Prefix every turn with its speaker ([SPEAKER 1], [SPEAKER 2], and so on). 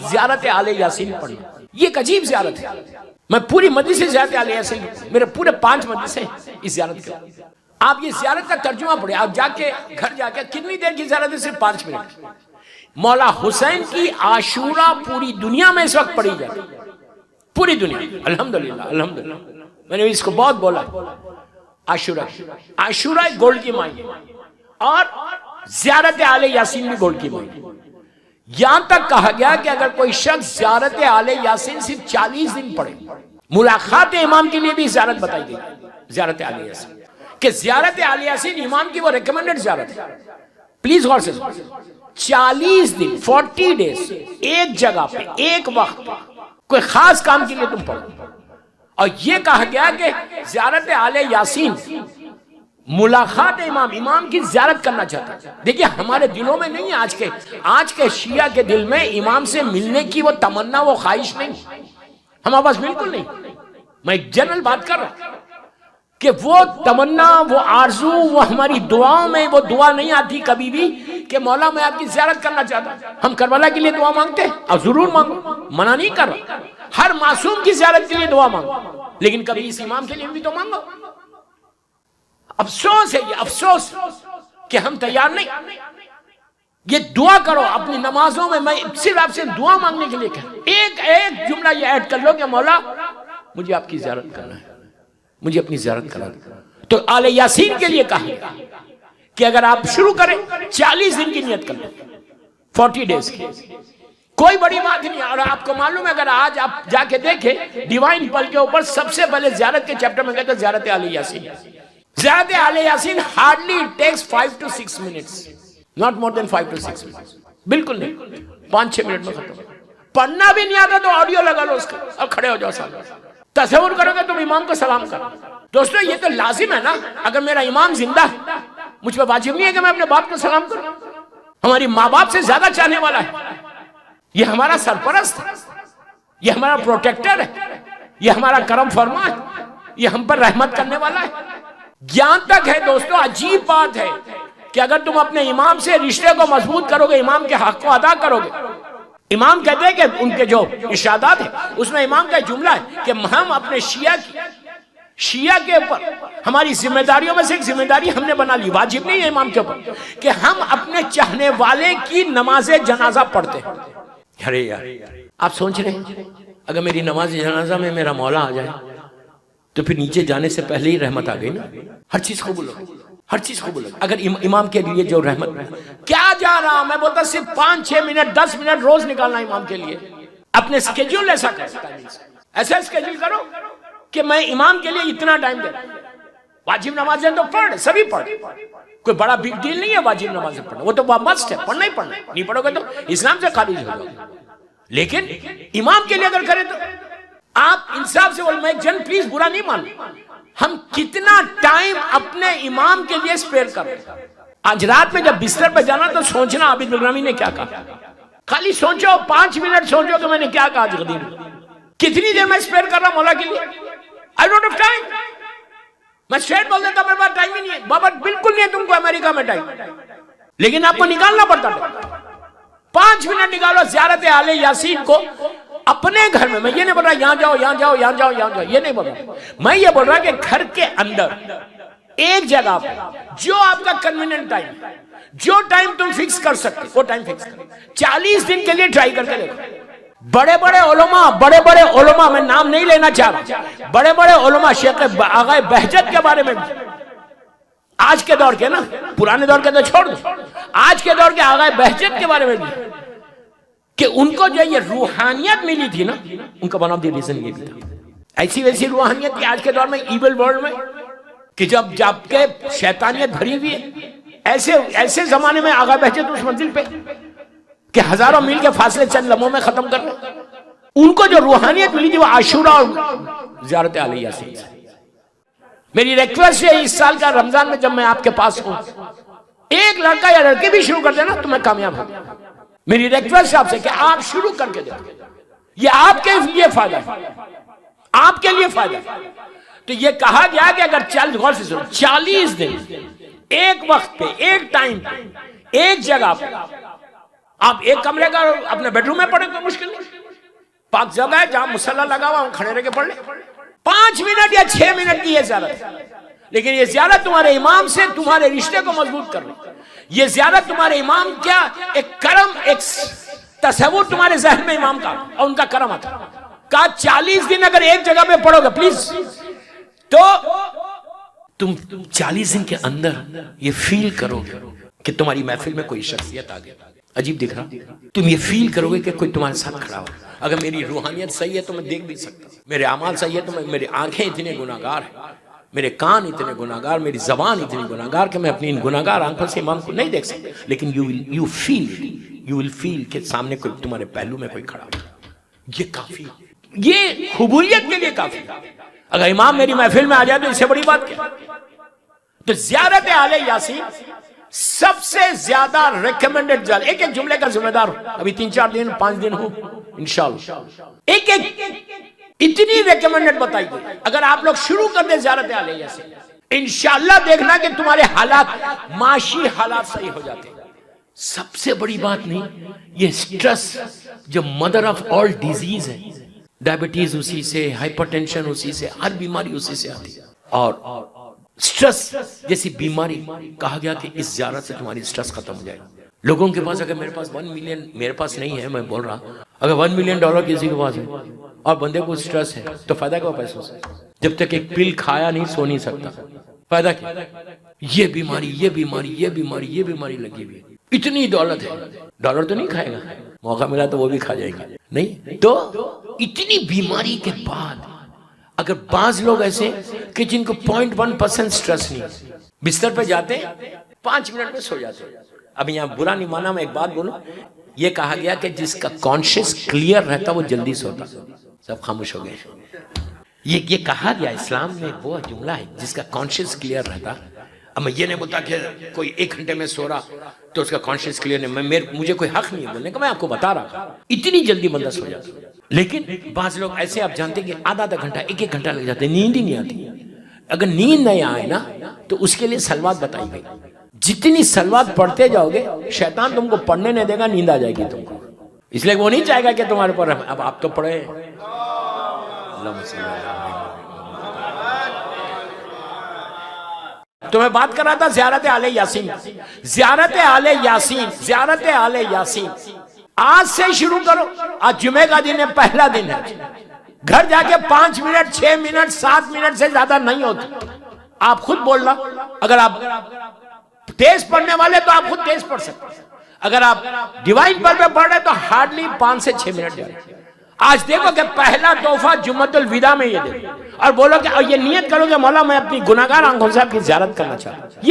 [SPEAKER 1] زیارت آل یاسین پڑھنا. یہ ایک عجیب زیارت ہے. میں پوری مجلس سے زیارت آل یاسین، میرے پورے 5 مجلسیں اس زیارت کے. آپ یہ زیارت کا ترجمہ پڑھیں، آپ جا کے گھر جا کے کتنی دیر کی زیارت ہے؟ صرف 5 منٹ. مولا حسین کی عاشورہ پوری دنیا میں اس وقت پڑھی جاتی ہے، پوری دنیا. الحمدللہ الحمدللہ. میں نے اس کو بہت بولا. عاشورہ گولڈ کی مائی اور زیارت آل یاسین بھی گولڈ کی مائی. یہاں تک کہا گیا کہ اگر کوئی شخص زیارت آل یاسین صرف 40 دن پڑھے، ملاقات امام کے لیے بھی زیارت بتائی گئی. زیارت آل یاسین کہ زیارت آل یاسین امام کی وہ ریکمنڈڈ زیارت ہے. پلیز غور سے 40 دن 40 ڈیز ایک جگہ پہ ایک وقت پہ کوئی خاص کام کے لیے تم پڑھو. اور یہ کہا گیا کہ زیارت آل یاسین ملاقات امام کی زیارت کرنا چاہتا ہے. دیکھیے ہمارے دلوں میں نہیں ہے، آج کے شیعہ کے دل میں امام سے ملنے کی وہ تمنا وہ خواہش نہیں ہمارے پاس، بالکل نہیں. میں ایک جنرل بات کر رہا ہوں کہ وہ تمنا وہ آرزو وہ ہماری دعاؤں میں وہ دعا نہیں آتی کبھی بھی کہ مولا میں آپ کی زیارت کرنا چاہتا ہوں. ہم کربلا کے لیے دعا مانگتے ہیں اور ضرور مانگو، منع نہیں کر رہا. ہر معصوم کی زیارت کے لیے دعا مانگو، لیکن کبھی اس امام کے لیے بھی تو مانگو. افسوس ہے یہ، افسوس کہ ہم تیار نہیں. یہ دعا کرو اپنی نمازوں میں. میں صرف آپ سے دعا مانگنے کے لیے کہ ایک جملہ یہ ایڈ کر لو کہ مولا مجھے آپ کی زیارت کرنا ہے، مجھے اپنی زیارت کرا دیں. تو آل یاسین کے لیے کہا کہ اگر آپ شروع کریں 40 دن کی نیت کر لیں، 40 ڈیز کی، کوئی بڑی بات نہیں. اور آپ کو معلوم ہے اگر آج آپ جا کے دیکھیں ڈیوائن پل کے اوپر سب سے پہلے زیارت کے چیپٹر میں کہتا ہے زیارت آل یاسین. زیارت آل Yasin hardly it takes 5 to 6 minutes, not more than 5 to 6 minutes. بالکل نہیں، 5-6 منٹ میں ختم. پڑھنا بھی نہیں آتا تو آڈیو لگا لو اس کا اور کھڑے ہو جاؤ سامنے. تصور کرو کہ تم امام کو سلام کرو. دوستو یہ تو لازم ہے نا. اگر میرا امام زندہ ہے مجھ پہ واجب نہیں ہے کہ میں اپنے باپ کو سلام کروں. ہماری ماں باپ سے زیادہ چاہنے والا ہے. یہ ہمارا سرپرست ہے، یہ ہمارا پروٹیکٹر ہے، یہ ہمارا کرم فرما ہے، یہ ہم پر رحمت کرنے والا ہے. یہاں تک ہے دوستو عجیب بات ہے کہ اگر تم اپنے امام سے رشتے کو مضبوط کرو گے، امام کے حق کو ادا کرو گے. امام کہتے ہیں کہ ان کے جو ارشادات ہیں اس میں امام کا جملہ ہے کہ ہم اپنے شیعہ کے اوپر ہماری ذمہ داریوں میں سے ایک ذمہ داری ہم نے بنا لی، واجب نہیں ہے امام کے اوپر، کہ ہم اپنے چاہنے والے کی نماز جنازہ پڑھتے ہیں. ارے یار آپ سوچ رہے ہیں اگر میری نماز جنازہ میں میرا مولا آ جائے تو پھر نیچے جانے سے پہلے ہی رحمت آ گئی نا. ہر چیز قبول ہو، ہر چیز قبول ہو. اگر امام کے لیے جو رحمت کیا جا رہا میں بولتا صرف 5-6 منٹ 10 منٹ روز نکالنا امام کے لیے. اپنے اسکیڈول ایسا کرو، ایسا اسکیڈول کرو کہ میں امام کے لیے اتنا ٹائم دے. واجب نمازیں تو پڑھ، سبھی پڑھ، کوئی بڑا بگ ڈیل نہیں ہے واجب نمازیں پڑھنا، وہ تو مسٹ ہے، پڑھنا ہی پڑھنا. نہیں پڑھو گے تو اسلام سے خارج ہو جاؤ. لیکن امام کے لیے اگر کریں تو آپ انصاف سے بولیں. میں ایک جن پلیز برا نہیں مانو، ہم کتنا ٹائم اپنے امام کے لیے سپیئر کر رہے ہیں. آج رات میں جب بستر پہ جانا تو سوچنا عابد الرحمی نے کیا کہا. خالی سوچو 5 منٹ سوچو کہ میں نے کیا کہا. جگدیر کتنی دیر میں سپیئر کر رہا مولا کے لیے. I don't have time. میں اسٹریٹ بول دیتا میرے پاس ٹائم ہی نہیں ہے. بابا بالکل نہیں ہے تم کو امریکہ میں ٹائم، لیکن آپ کو نکالنا پڑتا تھا. 5 منٹ نکالو زیارت آل یاسین کو اپنے گھر میں. میں یہ نہیں بول رہا یہاں جاؤ یہاں جاؤ یہاں جاؤ یہاں جاؤ، یہ نہیں بول رہا. میں یہ بول رہا کہ گھر کے اندر ایک جگہ پہ جو آپ کا کنویننٹ ٹائم، جو ٹائم تم فکس کر سکتے وہ ٹائم فکس کرو. 40 دن کے لیے ٹرائی کر کے دیکھو. بڑے بڑے علماء میں نام نہیں لینا چاہ رہا، بڑے بڑے علماء شیخ آغا بہجت کے بارے میں، آج کے دور کے نا، پرانے دور کے تو چھوڑ دو، آج کے دور کے آغا بہجت کے بارے میں بھی کہ ان کو جو یہ روحانیت ملی تھی نا، ان کا ون آف دی ریزن یہ بھی تھا. ایسی ویسی روحانیت کی آج کے دور میں ایول ورلڈ میں کہ جب کے شیطانیت بھری ہوئی ہے، ایسے زمانے میں آغا بہجت اس منزل پہ کہ ہزاروں میل کے فاصلے چند لمحوں میں ختم کر رہے. ان کو جو روحانیت ملی تھی وہ عاشورہ اور زیارت آل یاسین. میری ریکویسٹ ہے اس سال کا رمضان میں جب میں آپ کے پاس ہوں، ایک لڑکا یا لڑکی بھی شروع کر دینا تو میں کامیاب ہوں. میری ریکویسٹ ہے آپ سے کہ آپ شروع کر کے دیکھیں. یہ آپ کے لیے فائدہ ہے، آپ کے لیے فائدہ ہے. تو یہ کہا گیا کہ اگر غور سے سنو 40 دن ایک وقت پہ ایک ٹائم پہ ایک جگہ پہ آپ ایک کمرے کا اپنے بیڈ روم میں پڑھیں تو مشکل نہیں، پاک جگہ ہے جہاں مصلی لگا ہوا کھڑے رہ کے پڑھ لیں، 5 منٹ یا 6 منٹ کی یہ زیارت ہے، لیکن یہ زیارت تمہارے امام سے تمہارے رشتے کو مضبوط کر رہی، یہ زیارت تمہارے امام کیا ایک کرم، ایک تصور تمہارے ذہن میں امام کا اور ان کا کرم آتا، کہا 40 دن اگر ایک جگہ پہ پڑھو گے پلیز تو تم 40 دن کے اندر یہ فیل کرو گے کہ تمہاری محفل میں کوئی شخصیت آ گیا، عجیب دکھ رہا، تم یہ فیل کرو گے کہ کوئی تمہارے ساتھ کھڑا ہو، اگر میری روحانیت صحیح ہے تو میں دیکھ بھی سکتا ہوں، میرے اعمال صحیح ہے تو میری آنکھیں اتنے گناہگار ہیں، میرے کان اتنے گناہگار، میری زبان اتنی گناہگار کہ میں اپنی ان گناہگار آنکھوں سے امام کو نہیں دیکھ سکتا، لیکن you will feel کہ سامنے کوئی تمہارے پہلو میں کوئی کھڑا ہو، یہ کافی، یہ قبولیت کے لیے کافی، اگر امام میری محفل میں آ جائے تو اس سے بڑی بات کیا؟ تو زیارت آل یاسین سب سے زیادہ ریکمنڈڈ جال، ایک ایک جملے کا ذمہ دار ہوں، ابھی 3-4 دن 5 دن ہوں انشاءاللہ، ایک اتنی ریکمنڈڈ بتائی گئی، اگر آپ لوگ شروع کر دیں زیارت آل یاسین انشاءاللہ دیکھنا کہ تمہارے حالات، معاشی حالات صحیح ہو جاتے ہیں۔ سب سے بڑی بات نہیں، یہ سٹرس جو مدر آف آل ڈیزیز ہے، ڈائبٹیز اسی سے، ہائپر ٹینشن اسی سے، ہر بیماری اسی سے آتی ہے، اور سٹرس جیسی بیماری کہا گیا کہ اس زیارت سے تمہاری سٹرس ختم ہو جائے گا۔ لوگوں کے پاس اگر میرے پاس 1 ملین، میرے پاس نہیں ہے میں بول رہا، اگر $1 ملین کسی کے پاس ہے اور بندے کو سٹرس ہے تو فائدہ کیا پیسوں سے؟ جب تک ایک پل کھایا نہیں سو نہیں سکتا، فائدہ کیا؟ یہ بیماری یہ بیماری یہ بیماری یہ بیماری لگی ہوئی، اتنی دولت ہے، ڈالر تو نہیں کھائے گا، موقع ملا تو وہ بھی کھا جائے گا، نہیں تو اتنی بیماری کے بعد اگر بعض لوگ ایسے کہ جن کو 0.1% سٹرس نہیں، بستر پہ جاتے 5 منٹ میں سو جاتے۔ اب یہاں برا نہیں مانا، میں ایک بات بولوں، یہ کہا گیا کہ جس کا کانشیس کلیئر رہتا وہ جلدی سوتا، سب خاموش ہو گئے، یہ کہا گیا اسلام میں، وہ جملہ ہے جس کا کانشیس کلیئر رہتا۔ اب میں یہ نہیں بولتا کہ کوئی 1 گھنٹے میں سو رہا تو اس کا کانشیس کلیئر نہیں، مجھے کوئی حق نہیں ہے بولنے کا، میں آپ کو بتا رہا اتنی جلدی بندہ سو جاتا، لیکن بعض لوگ ایسے آپ جانتے ہیں کہ آدھا گھنٹہ 1 گھنٹہ لگ جاتے، نیند ہی نہیں آتی۔ اگر نیند نہیں آئے نا تو اس کے لیے سلوات بتائی گئی، جتنی سلوات پڑھتے جاؤ گے شیطان تم کو پڑھنے نہیں دے گا، نیند آ جائے گی تم کو، اس لیے وہ نہیں چاہے گا کہ تمہارے پر اب آپ تو پڑھے۔ تو میں بات کر رہا تھا زیارت آل یاسین، زیارت آل یاسین، زیارت آل یاسین آج سے شروع کرو، آج جمعہ کا دن ہے، پہلا دن ہے، گھر جا کے 5 منٹ 6 منٹ 7 منٹ سے زیادہ نہیں ہوتی، آپ خود بولنا، اگر آپ تیز پڑھنے والے تو آپ خود تیز پڑھ سکتے ہیں، اگر آپ ڈیوائن پر پڑھ رہے تو ہارڈلی 5 سے 6 منٹ جائے۔ آج دیکھو کہ پہلا تحفہ جمعۃ الوداع میں یہ دے، اور بولو کہ یہ نیت کرو کہ مولا میں اپنی گناہگار آنکھوں سے آپ کی زیارت کرنا چاہتا ہوں، یہ